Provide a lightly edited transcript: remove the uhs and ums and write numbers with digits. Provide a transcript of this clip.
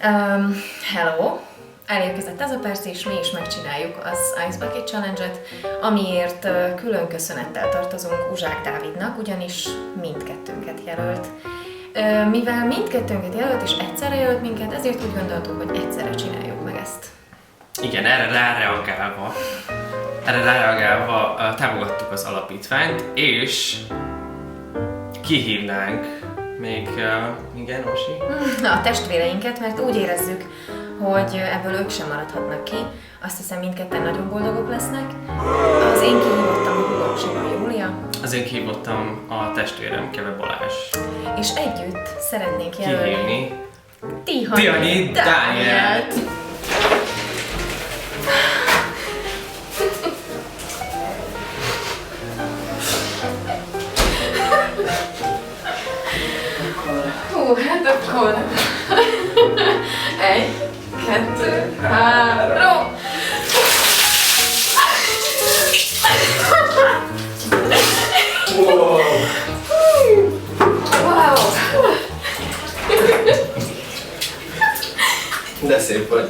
Hello! Elérkezett ez a perc, és mi is megcsináljuk az Ice Bucket Challenge-et, amiért külön köszönettel tartozunk Uzsák Dávidnak, ugyanis mindkettőnket jelölt. Mivel mindkettőnket jelölt, és egyszerre jelölt minket, ezért úgy gondoltuk, hogy egyszerre csináljuk meg ezt. Igen, erre ráreagálva támogattuk az alapítványt, és kihívnánk még, igen, Osi? A testvéreinket, mert úgy érezzük, hogy ebből ők sem maradhatnak ki. Azt hiszem, mindketten nagyon boldogok lesznek. Az én kihívottam a húgom Siva Júlia. Az én kihívottam a testvérem Keve Balázs. És együtt szeretnénk jelölni Kihívni Tihany Dánielt. Hú, hát akkor... 1, 2, 3... Wow. Wow! De szép vagy.